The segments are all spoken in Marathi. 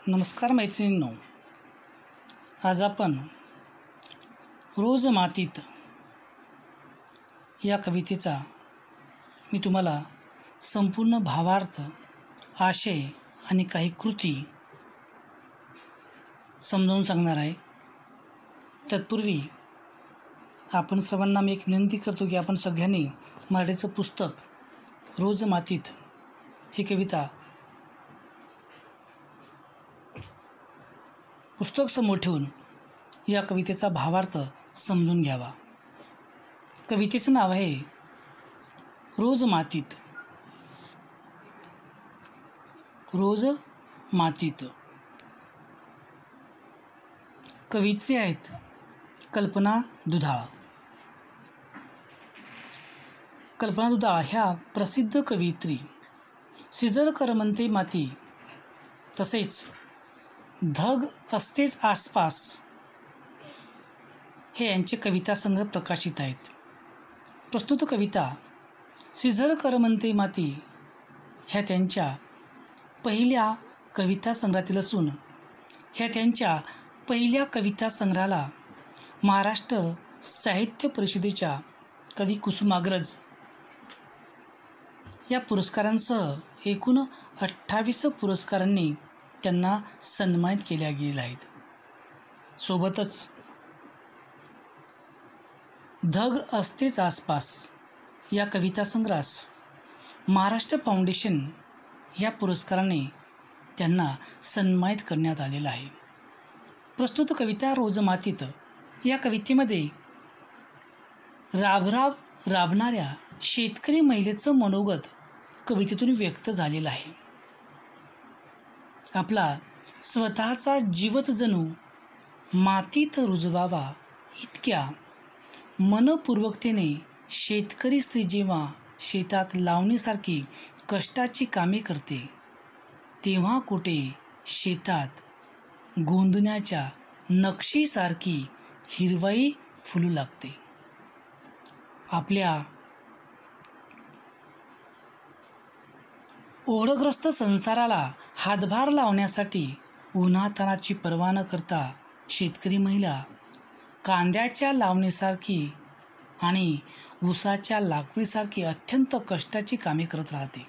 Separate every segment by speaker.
Speaker 1: नमस्कार मैत्रिणींनो, आज आपण रोज मातीत या कवितेचा मी तुम्हाला संपूर्ण भावार्थ, आशय आणि काही कृती समजावून सांगणार आहे. तत्पूर्वी आपण सर्वांना मी एक विनंती करतो की आपण सगळ्यांनी मराठीचं पुस्तक रोज मातीत ही कविता पुस्तक समोर ठेवून या कवितेचा भावार्थ समजून घ्यावा. कवितेचं नाव आहे रोज मातीत. रोज मातीत. कवयित्री आहेत कल्पना दुधाळ. कल्पना दुधाळ ह्या प्रसिद्ध कवयित्री, सिजर करमते माती, तसेच धग असतेच आसपास हे यांचे कविता संग्रह प्रकाशित आहेत. प्रस्तुत कविता सिजर करमते माती ह्या त्यांच्या पहिल्या कविता संग्रहातील असून ह्या त्यांच्या पहिल्या कविता संग्रहाला महाराष्ट्र साहित्य परिषदेच्या कवी कुसुमाग्रज या पुरस्कारांसह एकूण 28 पुरस्कारांनी त्यांना सन्मानित केल्या गेले आहेत. सोबतच धग असतेच आसपास या कविता संग्रहास महाराष्ट्र फाउंडेशन या पुरस्काराने त्यांना सन्मानित करण्यात आलेला आहे. प्रस्तुत कविता रोज मातीत या कवितेमध्ये राबणाऱ्या शेतकरी महिलेचं मनोगत कवितेतून व्यक्त झालेलं आहे. आपला स्वतःचा जीवच जणू मातीत रुजवावा इतक्या मनपूर्वकतेने शेतकरी स्त्री जेव्हा शेतात लावणीसारखी कष्टाची कामे करते, तेव्हा कुठे शेतात गोंधण्याच्या नक्षीसारखी हिरवाई फुलू लागते. आपल्या ओढग्रस्त संसाराला हातभार लावण्यासाठी उन्हातानाची पर्वा न करता शेतकरी महिला कांद्याच्या लावणीसारखी आणि ऊसाच्या लागवडीसारखी अत्यंत कष्टाची कामे करत राहते.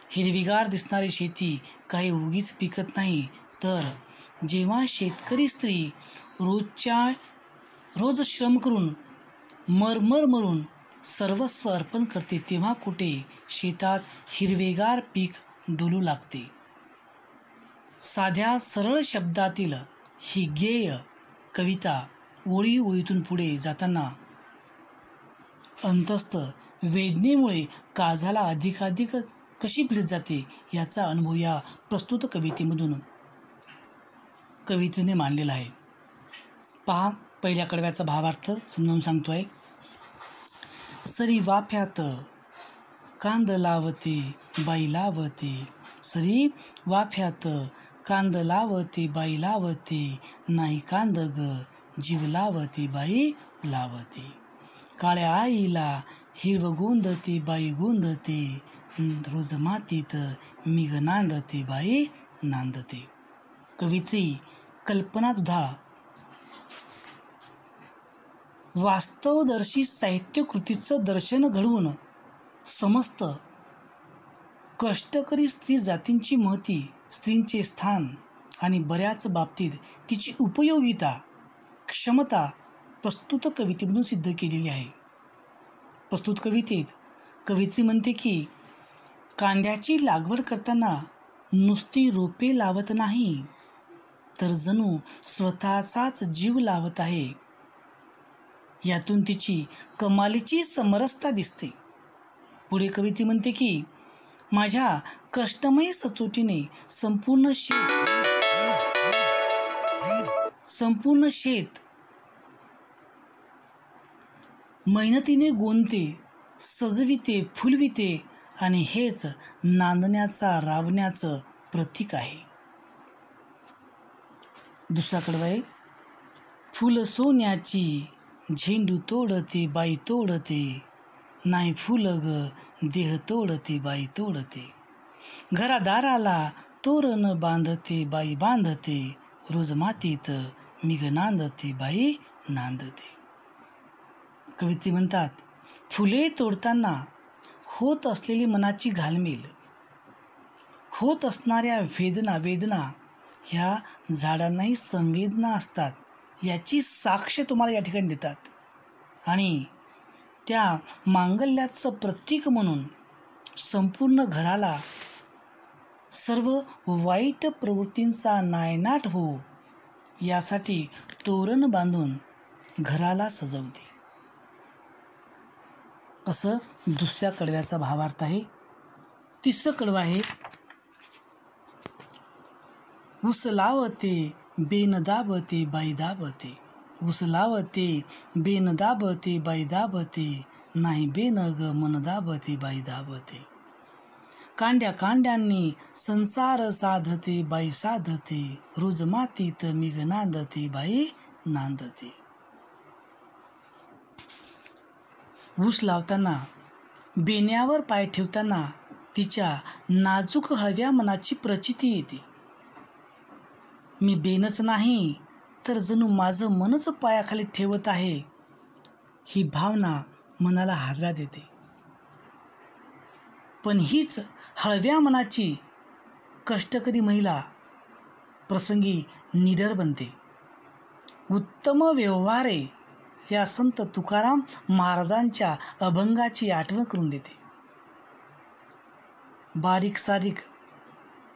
Speaker 1: हिरवीगार दिसणारी शेती काही उगीच पिकत नाही, तर जेव्हा शेतकरी स्त्री रोज श्रम करून मरून सर्वस्व अर्पण करते, तेव्हा कुठे शेतात हिरवेगार पीक डोलू लागते. साध्या सरळ शब्दातील ही गेय कविता ओळी ओळीतून पुढे जाताना अंतस्थ वेदनेमुळे काळजाला अधिकाधिक कशी भिडत जाते याचा अनुभव या प्रस्तुत कवितेमधून कवयित्रीने मांडलेला आहे. पहा, पहिल्या कडव्याचा भावार्थ समजावून सांगतो आहे. सरी वाफ्यात कांद लावते बाई लावते, सरी वाफ्यात कांद लावते बाई लावते, नाही कांद ग जीव लावते बाई लावते. काळ्या आईला हिरव गोंदते बाई गोंदते, रोज मातीत मी ग नांदते बाई नांदते. कवयित्री कल्पना दुधाळ वास्तवदर्शी साहित्य कृतीचं दर्शन घडवून समस्त कष्टकरी स्त्री जातींची महती, स्त्रींचे स्थान आणि बऱ्याच बाबतीत तिची उपयोगिता, क्षमता प्रस्तुत कवितेमधून सिद्ध केलेली आहे. प्रस्तुत कवितेत कवयित्री म्हणते की कांद्याची लागवड करताना नुसती रोपे लावत नाही, तर जणू स्वतःचाच जीव लावत आहे. यातून तिची कमालीची समरसता दिसते. पुढे कवयित्री म्हणते की माझ्या कष्टमय सचोटीने संपूर्ण शेत मेहनतीने गोंदते, सजविते, फुलविते आणि हेच नांदण्याचा राबण्याचं प्रतीक आहे. दुसरा कडवा आहे. फुल सोन्याची झेंडू तोडते बाई तोडते, नाही फुल ग देह तोडते बाई तोडते. घरादाराला तोरण बांधते बाई बांधते, रोज मातीत मिग नांदते बाई नांदते. कवयित्री म्हणतात, फुले तोडताना होत असलेली मनाची घालमेल, होत असणाऱ्या वेदना ह्या झाडांनाही संवेदना असतात याची साक्ष तुम्हाला या ठिकाणी देतात. आणि त्या मांगल्याचं प्रतीक म्हणून संपूर्ण घराला सर्व वाईट प्रवृत्तींचा नायनाट हो यासाठी तोरण बांधून घराला सजवते. असं दुसऱ्या कडव्याचा भावार्थ आहे. तिसरं कडवं आहे, ऊस लावते बेन दाबते बाई दाबते, ऊस लावते बेन दाबते बाई दाबते, नाही बेन ग मन दाबते बाई दाबते. कांड्या कांड्यांनी संसार साधते बाई साधते, रोज मातीत मिग नांदते बाई नांदते. ऊस लावताना, बेण्यावर पाय ठेवताना तिच्या नाजूक हळव्या मनाची प्रचिती येते. मी बेनच नाही तर जणू माझं मनच पायाखाली ठेवत आहे, ही भावना मनाला हादरा देते. पण हीच हळव्या मनाची कष्टकरी महिला प्रसंगी निडर बनते. उत्तम व्यवहारे या संत तुकाराम महाराजांच्या अभंगाची आठवण करून देते. बारीक सारीक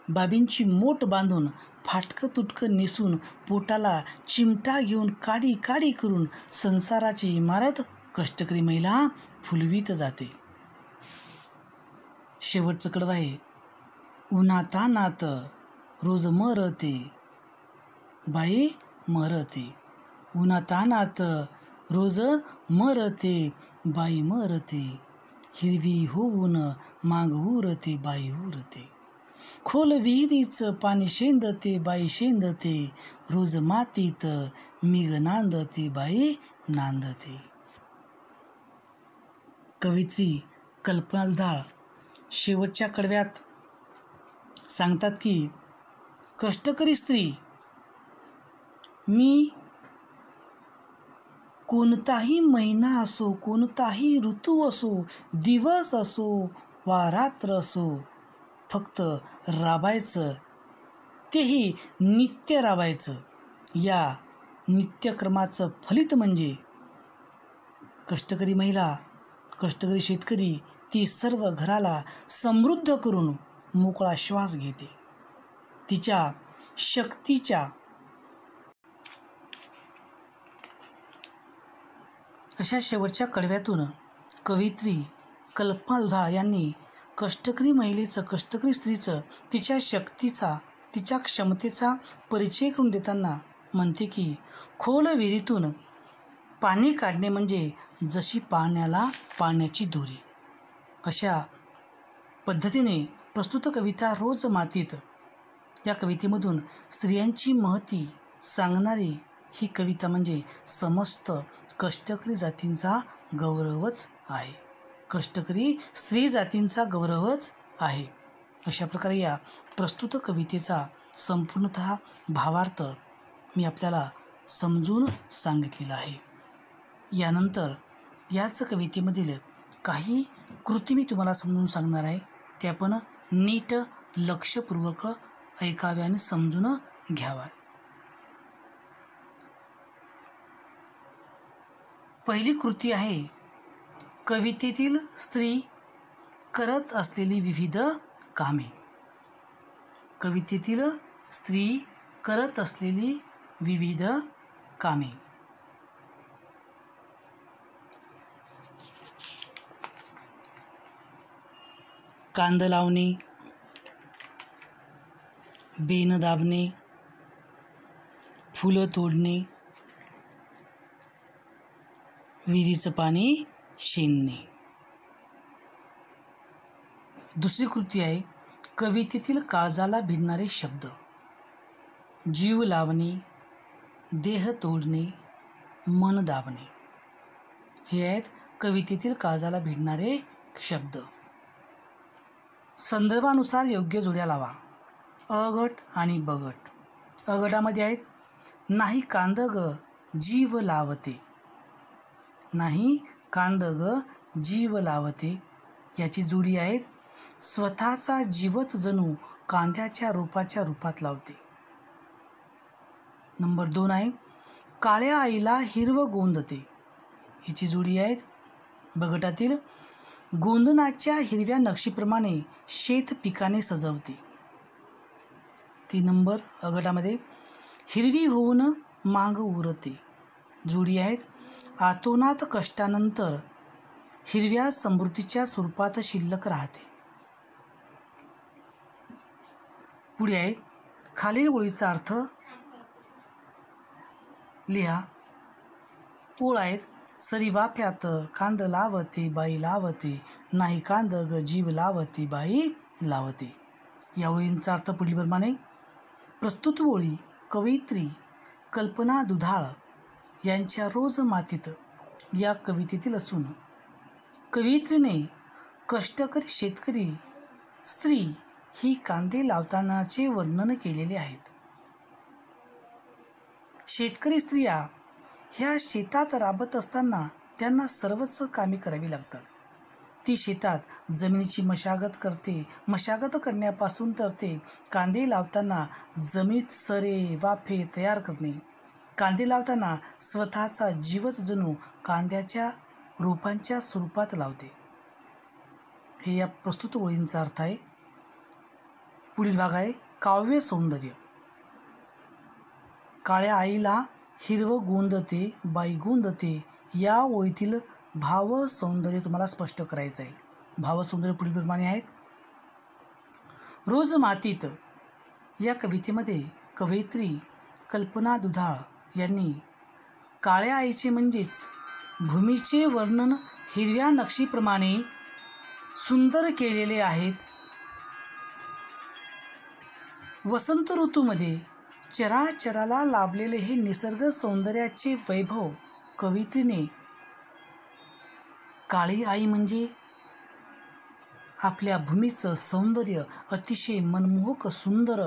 Speaker 1: बाबींची मोठ बांधून, फाटकं तुटकं नेसून, पोटाला चिमटा घेऊन काडी काडी करून संसाराची इमारत कष्टकरी महिला फुलवीत जाते. शेवटचं कडवं आहे, उन्हातानात रोज मरते बाई मरते, उन्हातानात रोज मरते बाई मरते, हिरवी होऊन माग उरते बाई उरते, खोल विहिरीचं पाणी शेंदते बाई शेंदते, रोज मातीत मिग नांदते बाई नांदते. कवयित्री कल्पना दुधाळ शेवटच्या कडव्यात सांगतात की, कष्टकरी स्त्री, मी कोणताही महिना असो, कोणताही ऋतू असो, दिवस असो वा रात्र असो, फक्त राबायचं, तेही नित्य राबायचं. या नित्यक्रमाचं फलित म्हणजे कष्टकरी महिला, कष्टकरी शेतकरी ती सर्व घराला समृद्ध करून मोकळा श्वास घेते. तिच्या शक्तीच्या अशा शेवटच्या कडव्यातून कवयित्री कल्पना दुधाळ यांनी कष्टकरी महिलेचं, कष्टकरी स्त्रीचं, तिच्या शक्तीचा, तिच्या क्षमतेचा परिचय करून देताना म्हणते की, खोल विहिरीतून पाणी काढणे म्हणजे जशी पाण्याला पाण्याची दोरी. अशा पद्धतीने प्रस्तुत कविता रोज मातीत या कवितेमधून स्त्रियांची महती सांगणारी ही कविता म्हणजे समस्त कष्टकरी जातींचा गौरवच आहे, कष्टकरी स्त्री जातींचा गौरवच आहे. अशा प्रकारे या प्रस्तुत कवितेचा संपूर्णतः भावार्थ मी आपल्याला समजून सांगितलेला आहे. यानंतर याच कवितेमधील काही कृती मी तुम्हाला समजून सांगणार आहे, ते आपण नीट लक्षपूर्वक ऐकाव्या आणि समजून घ्यावा. पहिली कृती आहे, कवितेतील स्त्री करत असलेली विविध कामे. कवितेतील स्त्री करत असलेली विविध कामे. कांद लावणे, बेन दाबणे, फुलं तोडणे, विहिरीचं पाणी शेंदणे. दुसरी कृती आहे, कवितेतील काळजाला भिडणारे शब्द. जीव लावणे, देह तोडणे, मन दाबणे हे आहेत कवितेतील काळजाला भिडणारे शब्द. संदर्भानुसार योग्य जोड्या लावा. अगट आणि बगट. अगटामध्ये आहेत नाही कांद ग जीव लावते, नाही कांद ग जीव लावते. याची जोडी आहेत स्वतःचा जीवच जणू कांद्याच्या रूपात लावते. नंबर 2 आहे काळ्या आईला हिरवं गोंदते. हिची जोडी आहेत बगटातील गोंदनाच्या हिरव्या नक्षीप्रमाणे शेत पिकाने सजवते. 3 नंबर अगटामध्ये हिरवी होऊन मांग उरते. जोडी आहेत आतोनात कष्टानंतर हिरव्या समृद्धीच्या स्वरूपात शिल्लक राहते. पुढे आहेत खालील ओळीचा अर्थ लिहा. ओळ आहेत सरी वाफ्यात कांद लावते बाई लावते, नाही कांद ग जीव लावते बाई लावते. या ओळींचा अर्थ पुढीलप्रमाणे. प्रस्तुत ओळी कवयित्री कल्पना दुधाळ यांच्या रोज मातीत या कवितेतील असून कवयित्रीने कष्टकरी शेतकरी स्त्री ही कांदे लावतानाचे वर्णन केलेले आहेत. शेतकरी स्त्रिया ह्या शेतात राबत असताना त्यांना सर्वच कामे करावी लागतात. ती शेतात जमिनीची मशागत करण्यापासून तर ते कांदे लावताना जमिनीत सरे वाफे तयार करणे, कांदे लावताना स्वतःचा जीवच जणू कांद्याच्या रोपांच्या स्वरूपात लावते. हे या प्रस्तुत ओळींचा अर्थ आहे. पुढील भाग आहे काव्य सौंदर्य. काळ्या आईला हिरवं गोंदते बाई गोंदते या ओळीतील भाव सौंदर्य तुम्हाला स्पष्ट करायचं आहे. भाव सौंदर्य पुढीलप्रमाणे आहेत. रोज मातीत या कवितेमध्ये कवयित्री कल्पना दुधाळ यांनी काळ्या आईचे म्हणजेच भूमीचे वर्णन हिरव्या नक्षीप्रमाणे सुंदर केलेले आहेत. वसंत ऋतूमध्ये चराचराला लाभलेले हे निसर्ग सौंदर्याचे वैभव कवयित्रीने काळी आई म्हणजे आपल्या भूमीचं सौंदर्य अतिशय मनमोहक सुंदर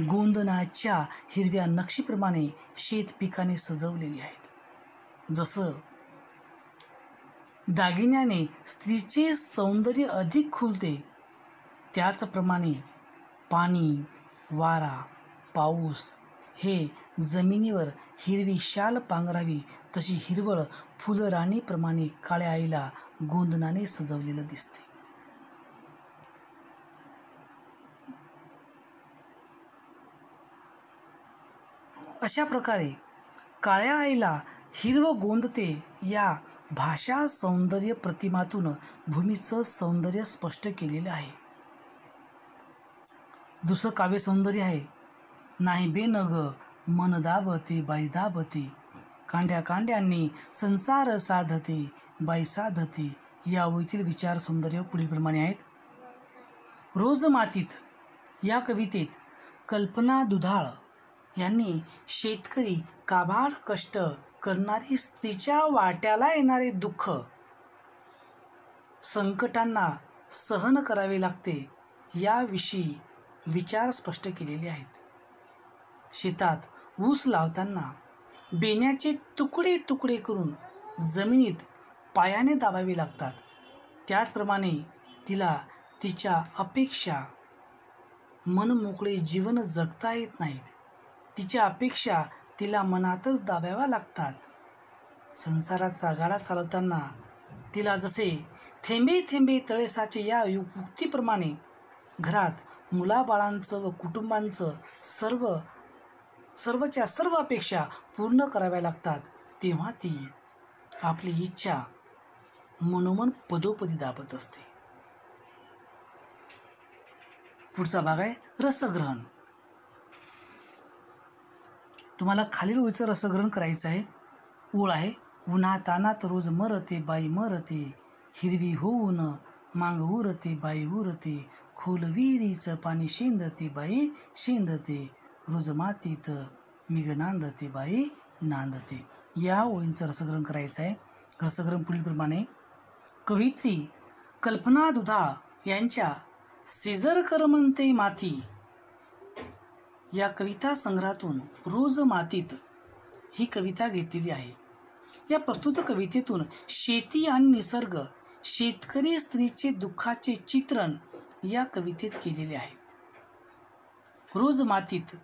Speaker 1: गोंदनाच्या हिरव्या नक्षीप्रमाणे शेत पिकाने सजवलेली आहेत. जसं दागिन्याने स्त्रीचे सौंदर्य अधिक खुलते त्याचप्रमाणे पाणी, वारा, पाऊस हे जमिनीवर हिरवी शाल पांघरावी तशी हिरवळ फुलराणीप्रमाणे काळ्या आईला गोंदनाने सजवलेलं दिसते. अशा प्रकारे काळ्या आईला हिरवं गोंदते या भाषा सौंदर्य प्रतिमातून भूमीचं सौंदर्य स्पष्ट केलेलं आहे. दुसरं काव्य सौंदर्य आहे नाही बेनग मन दाबते बाई दाबते, कांड्या कांड्यांनी संसार साधते बाई साधते. या ओळीतील विचार सौंदर्य पुढीलप्रमाणे आहेत. रोज मातीत या कवितेत कल्पना दुधाळ यांनी शेतकरी काबाड कष्ट करणारी स्त्रीच्या वाट्याला येणारे दुःख संकटांना सहन करावे लागते याविषयी विचार स्पष्ट केलेले आहेत. शेतात ऊस लावताना बेण्याचे तुकडे तुकडे करून जमिनीत पायाने दाबावे लागतात. त्याचप्रमाणे तिला तिच्या अपेक्षा मनमोकळे जीवन जगता येत नाहीत. तिच्या अपेक्षा तिला मनातच दाबाव्या लागतात. संसाराचा गाडा चालवताना तिला जसे थेंबे थेंबे तळे साचे या उक्तीप्रमाणे घरात मुलाबाळांचं व कुटुंबांचं सर्वच्या सर्व अपेक्षा पूर्ण कराव्या लागतात. तेव्हा ती आपली इच्छा मनोमन पदोपदी दाबत असते. पुढचा भाग आहे रसग्रहण. तुम्हाला खालील ओळीचं रसग्रहण करायचं आहे. ओळ आहे उन्हातानात रोज मरते बाई मरते, हिरवी होऊन मांग उरते बाई उरते, खोल विहिरीचं पाणी शेंदते बाई शेंदते, रोज मातीत मिग नांदते बाई नांदते. या ओळींचं रसग्रहण करायचं आहे. रसग्रहण पुढीलप्रमाणे. कवयित्री कल्पना दुधाळ यांच्या सिजर कर म्हणते माती या कविता संग्रहातून रोज मातीत ही कविता घेतलेली आहे. या प्रस्तुत कवितेतून शेती आणि निसर्ग, शेतकरी स्त्रीचे दुःखाचे चित्रण या कवितेत केलेले आहे. रोज मातीत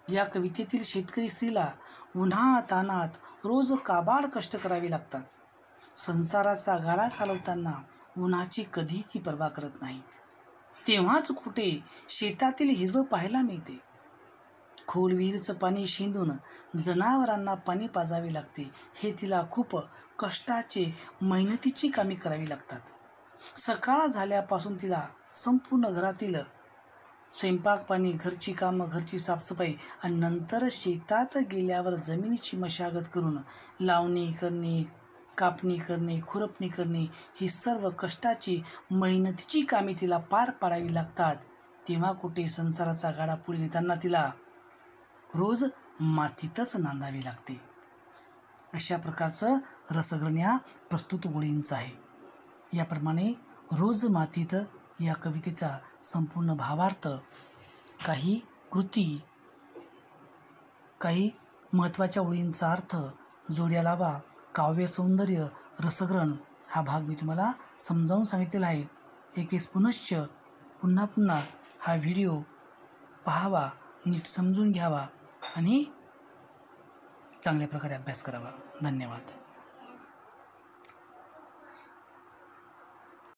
Speaker 1: या कवितेतील शेतकरी स्त्रीला उन्हातान्हात रोज काबाड कष्ट करावे लागतात. संसाराचा गाडा चालवताना उन्हाची कधी ती पर्वा करत नाहीत. तेव्हाच कुठे शेतातील हिरवं पाहायला मिळते. खोल विहिरीचं पाणी शेंदून जनावरांना पाणी पाजावे लागते. हे तिला खूप कष्टाचे, मेहनतीची कामे करावी लागतात. सकाळ झाल्यापासून तिला संपूर्ण घरातील स्वयंपाक पाणी, घरची कामं, घरची साफसफाई आणि नंतर शेतात गेल्यावर जमिनीची मशागत करून लावणी करणे, कापणी करणे, खुरपणी करणे ही सर्व कष्टाची, मेहनतीची कामे तिला पार पाडावी लागतात. तेव्हा कुठे संसाराचा गाडा पुढे नेताना तिला रोज मातीतच नांदावी लागते. अशा प्रकारचं रसग्रहण या प्रस्तुत गोळींचं आहे. याप्रमाणे रोज मातीत या कवितेचा संपूर्ण भावार्थ, काही कृती, काही महत्त्वाच्या ओळींचा अर्थ, जोड्या लावा, काव्य सौंदर्य, रसग्रहण हा भाग मी तुम्हाला समजावून सांगितलेला आहे. एकवेळेस पुन्हा पुन्हा हा व्हिडिओ पाहावा, नीट समजून घ्यावा आणि चांगल्या प्रकारे अभ्यास करावा. धन्यवाद.